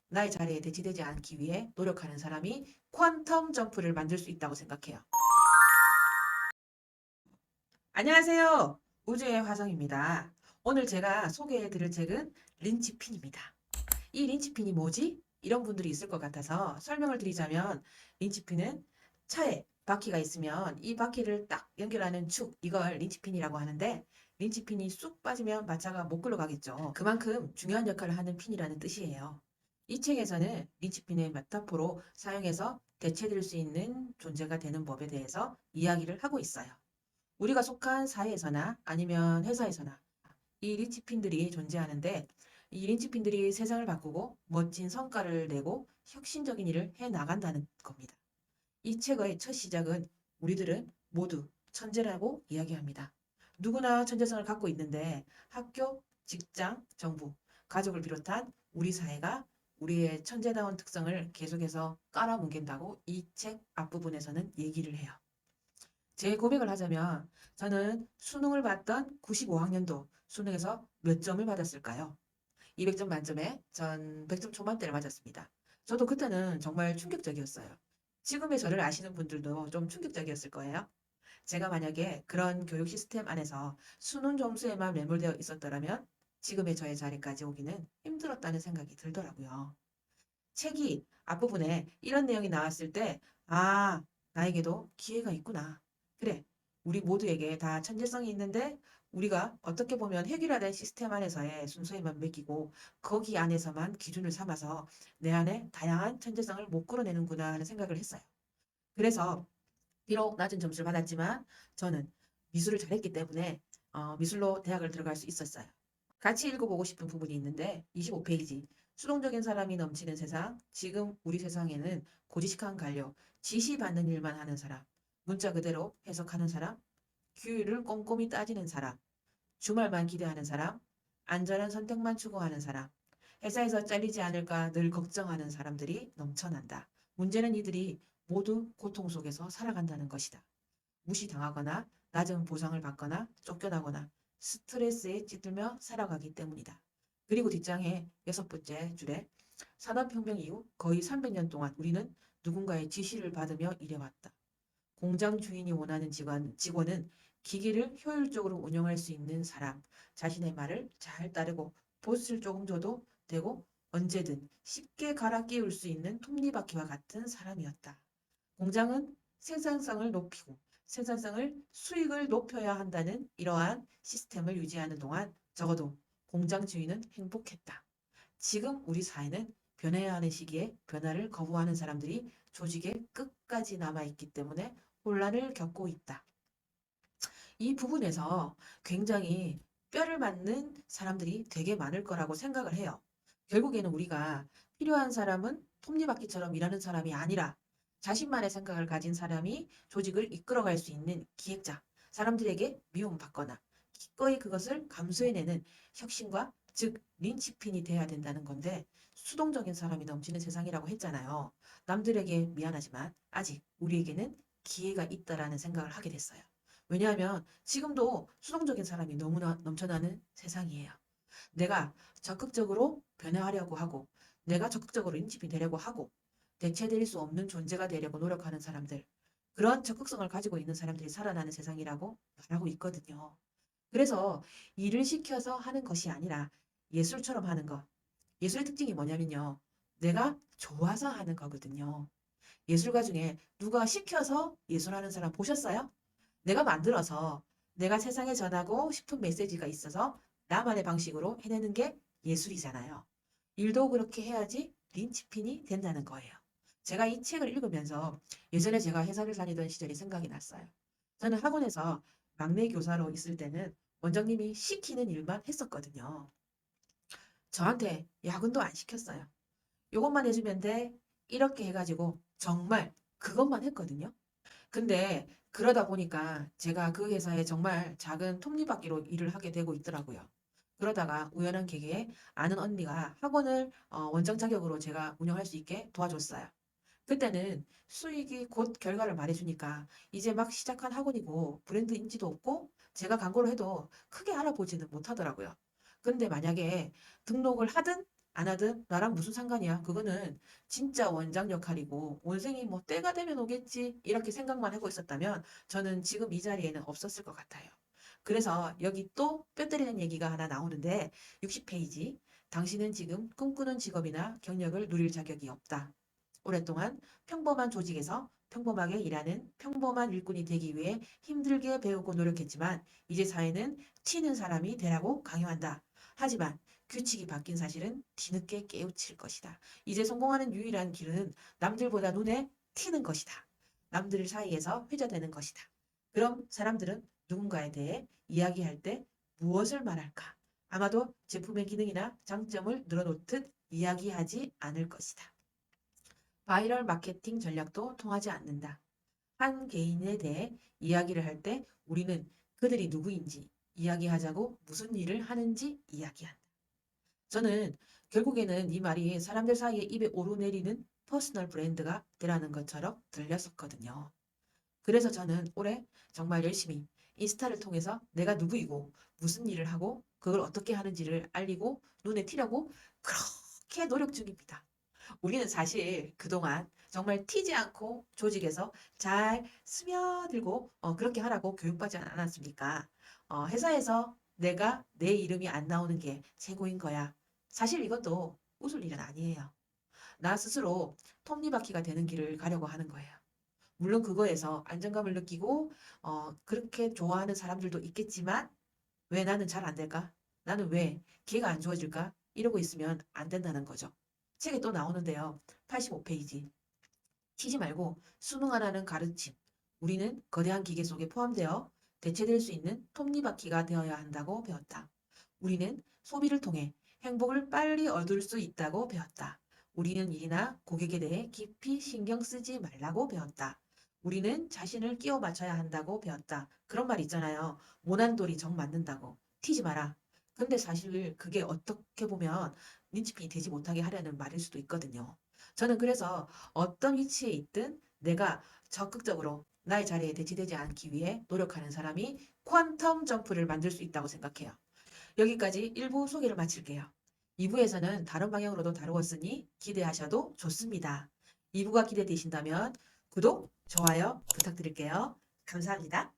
나의 자리에 대치되지 않기 위해 노력하는 사람이 퀀텀 점프를 만들 수 있다고 생각해요. 안녕하세요. 우주의 화성입니다. 오늘 제가 소개해 드릴 책은 린치핀입니다. 이 린치핀이 뭐지? 이런 분들이 있을 것 같아서 설명을 드리자면 린치핀은 차에 바퀴가 있으면 이 바퀴를 딱 연결하는 축, 이걸 린치핀이라고 하는데 린치핀이 쑥 빠지면 마차가 못 굴러가겠죠. 그만큼 중요한 역할을 하는 핀이라는 뜻이에요. 이 책에서는 린치핀의 메타포로 사용해서 대체될 수 있는 존재가 되는 법에 대해서 이야기를 하고 있어요. 우리가 속한 사회에서나 아니면 회사에서나 이 린치핀들이 존재하는데 이 린치핀들이 세상을 바꾸고 멋진 성과를 내고 혁신적인 일을 해 나간다는 겁니다. 이 책의 첫 시작은 우리들은 모두 천재라고 이야기합니다. 누구나 천재성을 갖고 있는데 학교, 직장, 정부, 가족을 비롯한 우리 사회가 우리의 천재다운 특성을 계속해서 깔아뭉갠다고 이 책 앞부분에서는 얘기를 해요. 제 고백을 하자면 저는 수능을 봤던 95학년도 수능에서 몇 점을 받았을까요? 200점 만점에 전 100점 초반대를 맞았습니다. 저도 그때는 정말 충격적이었어요. 지금의 저를 아시는 분들도 좀 충격적이었을 거예요. 제가 만약에 그런 교육 시스템 안에서 수능 점수에만 매몰되어 있었더라면 지금의 저의 자리까지 오기는 힘들었다는 생각이 들더라고요. 책이 앞부분에 이런 내용이 나왔을 때, 아, 나에게도 기회가 있구나. 그래, 우리 모두에게 다 천재성이 있는데 우리가 어떻게 보면 획일화된 시스템 안에서의 순서에만 맡기고 거기 안에서만 기준을 삼아서 내 안에 다양한 천재성을 못 끌어내는구나 하는 생각을 했어요. 그래서 비록 낮은 점수를 받았지만 저는 미술을 잘했기 때문에 미술로 대학을 들어갈 수 있었어요. 같이 읽어보고 싶은 부분이 있는데 25페이지. 수동적인 사람이 넘치는 세상. 지금 우리 세상에는 고지식한 관료, 지시받는 일만 하는 사람, 문자 그대로 해석하는 사람, 규율을 꼼꼼히 따지는 사람, 주말만 기대하는 사람, 안전한 선택만 추구하는 사람, 회사에서 잘리지 않을까 늘 걱정하는 사람들이 넘쳐난다. 문제는 이들이 모두 고통 속에서 살아간다는 것이다. 무시당하거나 낮은 보상을 받거나 쫓겨나거나 스트레스에 찌들며 살아가기 때문이다. 그리고 뒷장에 여섯 번째 줄에 산업혁명 이후 거의 300년 동안 우리는 누군가의 지시를 받으며 일해왔다. 공장 주인이 원하는 직원은 기기를 효율적으로 운영할 수 있는 사람, 자신의 말을 잘 따르고 보스를 조금 줘도 되고 언제든 쉽게 갈아 끼울 수 있는 톱니바퀴와 같은 사람이었다. 공장은 생산성을 높이고 생산성을 수익을 높여야 한다는 이러한 시스템을 유지하는 동안 적어도 공장 주인은 행복했다. 지금 우리 사회는 변해야 하는 시기에 변화를 거부하는 사람들이 조직의 끝까지 남아있기 때문에 혼란을 겪고 있다. 이 부분에서 굉장히 뼈를 맞는 사람들이 되게 많을 거라고 생각을 해요. 결국에는 우리가 필요한 사람은 톱니바퀴처럼 일하는 사람이 아니라 자신만의 생각을 가진 사람이 조직을 이끌어갈 수 있는 기획자, 사람들에게 미움받거나 기꺼이 그것을 감수해내는 혁신과 즉 린치핀이 돼야 된다는 건데 수동적인 사람이 넘치는 세상이라고 했잖아요. 남들에게 미안하지만 아직 우리에게는 기회가 있다라는 생각을 하게 됐어요. 왜냐하면 지금도 수동적인 사람이 너무나 넘쳐나는 세상이에요. 내가 적극적으로 변화하려고 하고, 내가 적극적으로 인집이 되려고 하고, 대체될 수 없는 존재가 되려고 노력하는 사람들, 그런 적극성을 가지고 있는 사람들이 살아나는 세상이라고 말하고 있거든요. 그래서 일을 시켜서 하는 것이 아니라 예술처럼 하는 것. 예술의 특징이 뭐냐면요. 내가 좋아서 하는 거거든요. 예술가 중에 누가 시켜서 예술하는 사람 보셨어요? 내가 만들어서 내가 세상에 전하고 싶은 메시지가 있어서 나만의 방식으로 해내는 게 예술이잖아요. 일도 그렇게 해야지 린치핀이 된다는 거예요. 제가 이 책을 읽으면서 예전에 제가 회사를 다니던 시절이 생각이 났어요. 저는 학원에서 막내 교사로 있을 때는 원장님이 시키는 일만 했었거든요. 저한테 야근도 안 시켰어요. 요것만 해주면 돼. 이렇게 해가지고 정말 그것만 했거든요. 근데 그러다 보니까 제가 그 회사에 정말 작은 톱니바퀴로 일을 하게 되고 있더라고요. 그러다가 우연한 계기에 아는 언니가 학원을 원장 자격으로 제가 운영할 수 있게 도와줬어요. 그때는 수익이 곧 결과를 말해주니까 이제 막 시작한 학원이고 브랜드 인지도 없고 제가 광고를 해도 크게 알아보지는 못하더라고요. 근데 만약에 등록을 하든 안 하든 나랑 무슨 상관이야. 그거는 진짜 원장 역할이고 원생이 뭐 때가 되면 오겠지. 이렇게 생각만 하고 있었다면 저는 지금 이 자리에는 없었을 것 같아요. 그래서 여기 또 뼈 때리는 얘기가 하나 나오는데 60페이지. 당신은 지금 꿈꾸는 직업이나 경력을 누릴 자격이 없다. 오랫동안 평범한 조직에서 평범하게 일하는 평범한 일꾼이 되기 위해 힘들게 배우고 노력했지만 이제 사회는 튀는 사람이 되라고 강요한다. 하지만 규칙이 바뀐 사실은 뒤늦게 깨우칠 것이다. 이제 성공하는 유일한 길은 남들보다 눈에 튀는 것이다. 남들 사이에서 회자되는 것이다. 그럼 사람들은 누군가에 대해 이야기할 때 무엇을 말할까? 아마도 제품의 기능이나 장점을 늘어놓듯 이야기하지 않을 것이다. 바이럴 마케팅 전략도 통하지 않는다. 한 개인에 대해 이야기를 할 때 우리는 그들이 누구인지 이야기하자고 무슨 일을 하는지 이야기한다. 저는 결국에는 이 말이 사람들 사이에 입에 오르내리는 퍼스널 브랜드가 되라는 것처럼 들렸었거든요. 그래서 저는 올해 정말 열심히 인스타를 통해서 내가 누구이고 무슨 일을 하고 그걸 어떻게 하는지를 알리고 눈에 띄려고 그렇게 노력 중입니다. 우리는 사실 그동안 정말 튀지 않고 조직에서 잘 스며들고 그렇게 하라고 교육받지 않았습니까? 회사에서 내가 내 이름이 안 나오는 게 최고인 거야. 사실 이것도 웃을 일은 아니에요. 나 스스로 톱니바퀴가 되는 길을 가려고 하는 거예요. 물론 그거에서 안정감을 느끼고 그렇게 좋아하는 사람들도 있겠지만 왜 나는 잘 안 될까? 나는 왜 기회가 안 주어질까? 이러고 있으면 안 된다는 거죠. 책에 또 나오는데요. 85페이지. 튀지 말고 수능하라는 가르침. 우리는 거대한 기계 속에 포함되어 대체될 수 있는 톱니바퀴가 되어야 한다고 배웠다. 우리는 소비를 통해 행복을 빨리 얻을 수 있다고 배웠다. 우리는 일이나 고객에 대해 깊이 신경 쓰지 말라고 배웠다. 우리는 자신을 끼워 맞춰야 한다고 배웠다. 그런 말 있잖아요. 모난 돌이 정 맞는다고. 튀지 마라. 근데 사실 그게 어떻게 보면 민치핀이 되지 못하게 하려는 말일 수도 있거든요. 저는 그래서 어떤 위치에 있든 내가 적극적으로 나의 자리에 대치되지 않기 위해 노력하는 사람이 퀀텀 점프를 만들 수 있다고 생각해요. 여기까지 1부 소개를 마칠게요. 2부에서는 다른 방향으로도 다루었으니 기대하셔도 좋습니다. 2부가 기대되신다면 구독, 좋아요 부탁드릴게요. 감사합니다.